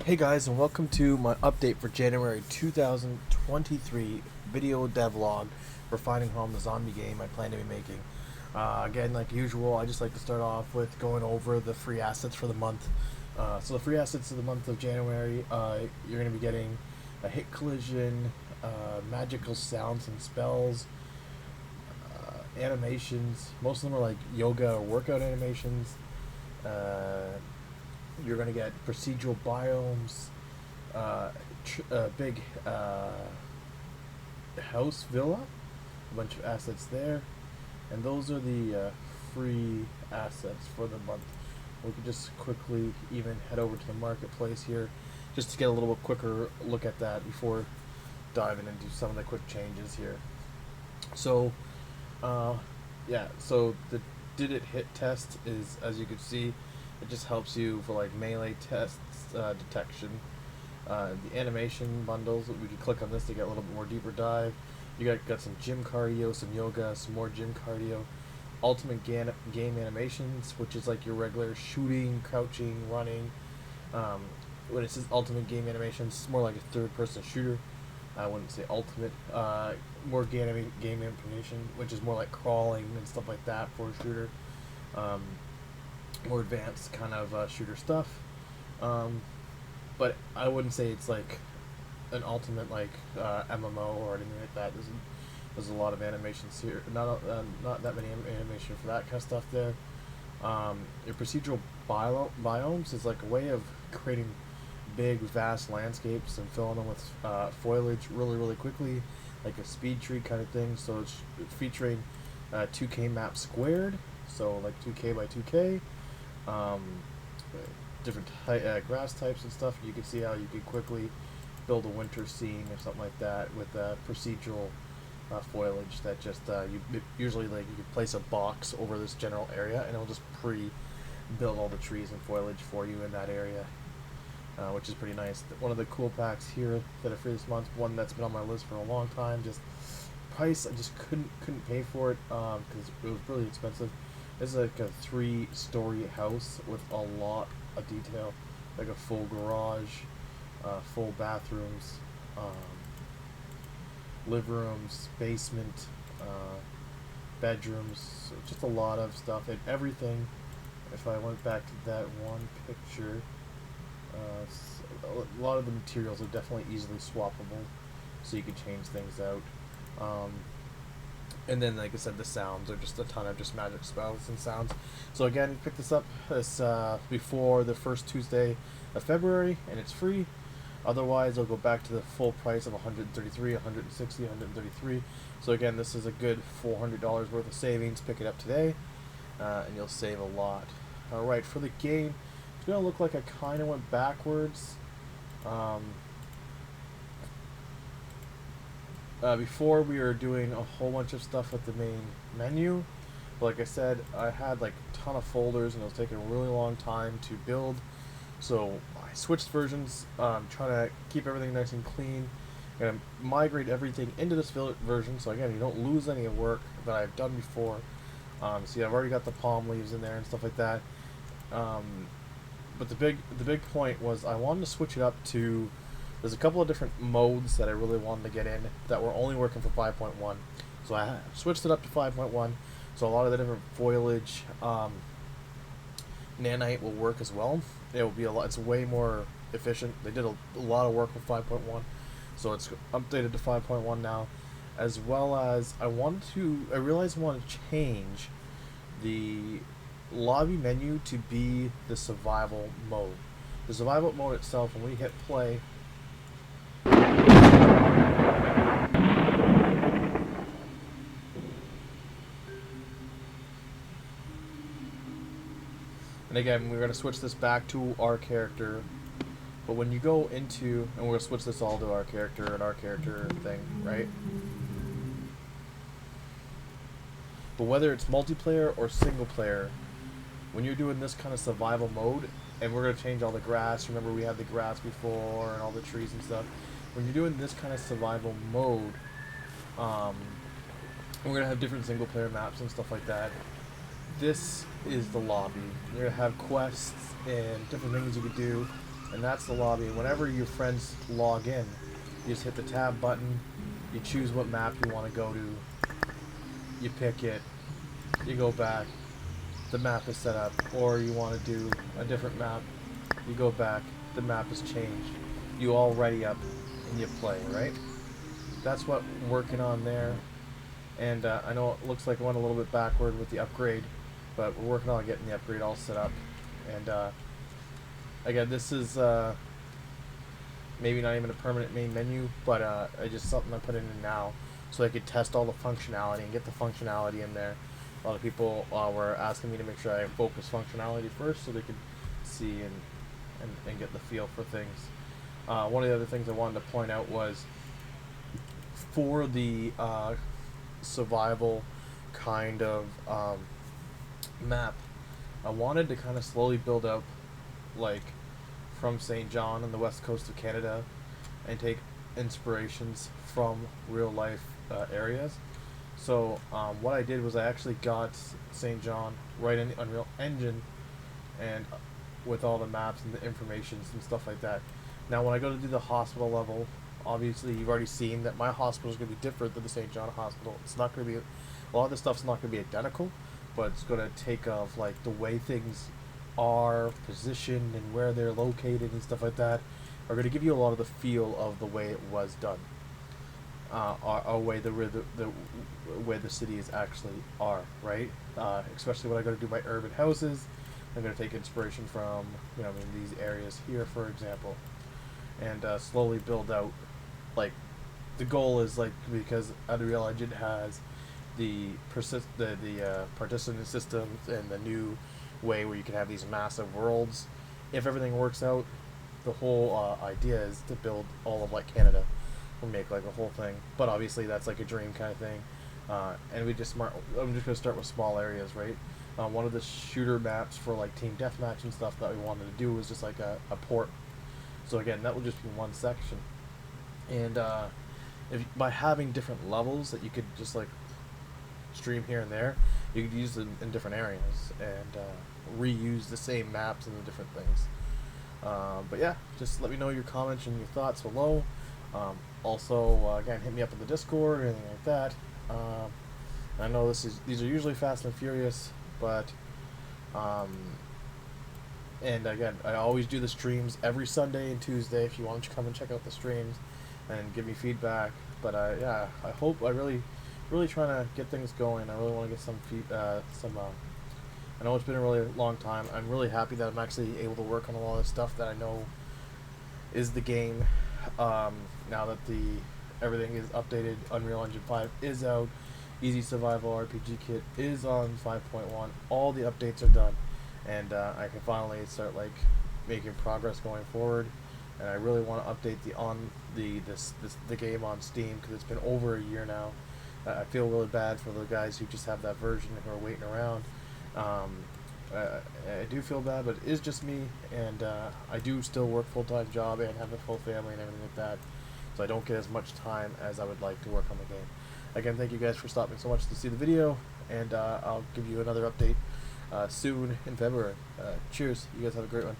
Hey guys, and welcome to my update for January 2023 video devlog for Finding Home, the zombie game I plan to be making. Again, like usual, I just like to start off with going over the free assets for the month. So the free assets of the month of January, you're going to be getting a hit collision, magical sounds and spells, animations. Most of them are like yoga or workout animations. You're going to get procedural biomes, big house villa, a bunch of assets there, and those are the free assets for the month. We can just quickly even head over to the marketplace here, just to get a little bit quicker look at that before diving into some of the quick changes here. So, yeah, so the did it hit test is, as you can see, it just helps you for like melee tests, detection. The animation bundles, we can click on this to get a little bit more deeper dive. You got some gym cardio, some yoga, some more gym cardio. Ultimate game animations, which is like your regular shooting, crouching, running. When it says ultimate game animations, it's more like a third-person shooter. I wouldn't say ultimate. More game animation, which is more like crawling and stuff like that for a shooter. More advanced kind of shooter stuff. But I wouldn't say it's like an ultimate like MMO or anything like that. There's a lot of animations here. Not that many animation for that kind of stuff there. Your procedural biomes is like a way of creating big, vast landscapes and filling them with foliage really quickly, like a speed tree kind of thing. So it's featuring 2K map squared, so like 2K by 2K. Different grass types and stuff. You can see how you could quickly build a winter scene or something like that with procedural foliage that just usually like you could place a box over this general area and it'll just pre-build all the trees and foliage for you in that area, which is pretty nice. One of the cool packs here that are free this month, one that's been on my list for a long time, just price I just couldn't pay for it because it was really expensive. This is like a 3-story house with a lot of detail, like a full garage, full bathrooms, live rooms, basement, bedrooms, just a lot of stuff and everything. If I went back to that one picture, a lot of the materials are definitely easily swappable, so you can change things out. And then, like I said, the sounds are just a ton of just magic spells and sounds. So again, pick this up before the first Tuesday of February, and it's free. Otherwise, it'll go back to the full price of $133, $160, $133. So again, this is a good $400 worth of savings. Pick it up today, and you'll save a lot. All right, for the game, it's gonna look like I kind of went backwards. Before we were doing a whole bunch of stuff with the main menu, but like I said, I had like a ton of folders and it was taking a really long time to build, so I switched versions, trying to keep everything nice and clean. I'm going to migrate everything into this version, so again, you don't lose any work that I've done before. See, I've already got the palm leaves in there and stuff like that. But the big point was I wanted to switch it up to, there's a couple of different modes that I really wanted to get in that were only working for 5.1. So I switched it up to 5.1. So a lot of the different foliage, nanite will work as well. It will be a lot. It's way more efficient. They did a lot of work with 5.1, so it's updated to 5.1 now. As well as I realized I wanted to change the lobby menu to be the survival mode. The survival mode itself, when we hit play, and again, we're going to switch this back to our character. But when you go into, and we're going to switch this all to our character and our character thing, right? But whether it's multiplayer or single player, when you're doing this kind of survival mode, and we're going to change all the grass, remember we had the grass before and all the trees and stuff. When you're doing this kind of survival mode, we're going to have different single player maps and stuff like that. This is the lobby. You're going to have quests and different things you can do. and that's the lobby. And whenever your friends log in, you just hit the tab button, you choose what map you want to go to, you pick it, you go back, the map is set up, or you want to do a different map, you go back, the map is changed, you all ready up, and you play, right? That's what I'm working on there. And I know it looks like I went a little bit backward with the upgrade, but we're working on getting the upgrade all set up. And again, this is maybe not even a permanent main menu, but it's just something I put in now so I could test all the functionality and get the functionality in there. A lot of people were asking me to make sure I focus functionality first so they could see and get the feel for things. One of the other things I wanted to point out was for the survival kind of map, I wanted to kind of slowly build up, like, from St. John on the west coast of Canada and take inspirations from real life areas. So what I did was I actually got St. John right in the Unreal Engine and with all the maps and the informations and stuff like that. Now when I go to do the hospital level, obviously you've already seen that my hospital is going to be different than the St. John hospital. It's not going to be, a lot of the stuff's not going to be identical, but it's going to take of like the way things are positioned and where they're located and stuff like that are going to give you a lot of the feel of the way it was done, or way the way the cities actually are, right? Especially when I go to do my urban houses, I'm going to take inspiration from these areas here, for example, and slowly build out. Like the goal is like because Unreal Engine has the participant systems and the new way where you can have these massive worlds. If everything works out, the whole idea is to build all of like Canada or make like a whole thing. But obviously that's like a dream kind of thing. And I'm just gonna start with small areas, right? One of the shooter maps for like team deathmatch and stuff that we wanted to do was just like a port. So again, that will just be one section. And if by having different levels that you could just like stream here and there, you could use them in different areas and reuse the same maps and the different things. But yeah, just let me know your comments and your thoughts below. Also, again, hit me up in the Discord or anything like that. I know these are usually fast and furious, but and again, I always do the streams every Sunday and Tuesday. If you want to come and check out the streams and give me feedback. But yeah, I hope I really trying to get things going. I really want to get some I know it's been a really long time. I'm really happy that I'm actually able to work on a lot of stuff that I know is the game. Now that everything is updated, Unreal Engine 5 is out. Easy Survival RPG Kit is on 5.1. All the updates are done, and I can finally start like making progress going forward. And I really want to update the game on Steam because it's been over a year now. I feel really bad for the guys who just have that version who are waiting around. I do feel bad, but it is just me, and I do still work full-time job and have a full family and everything like that, so I don't get as much time as I would like to work on the game. Again, thank you guys for stopping so much to see the video, and I'll give you another update soon in February. Cheers. You guys have a great one.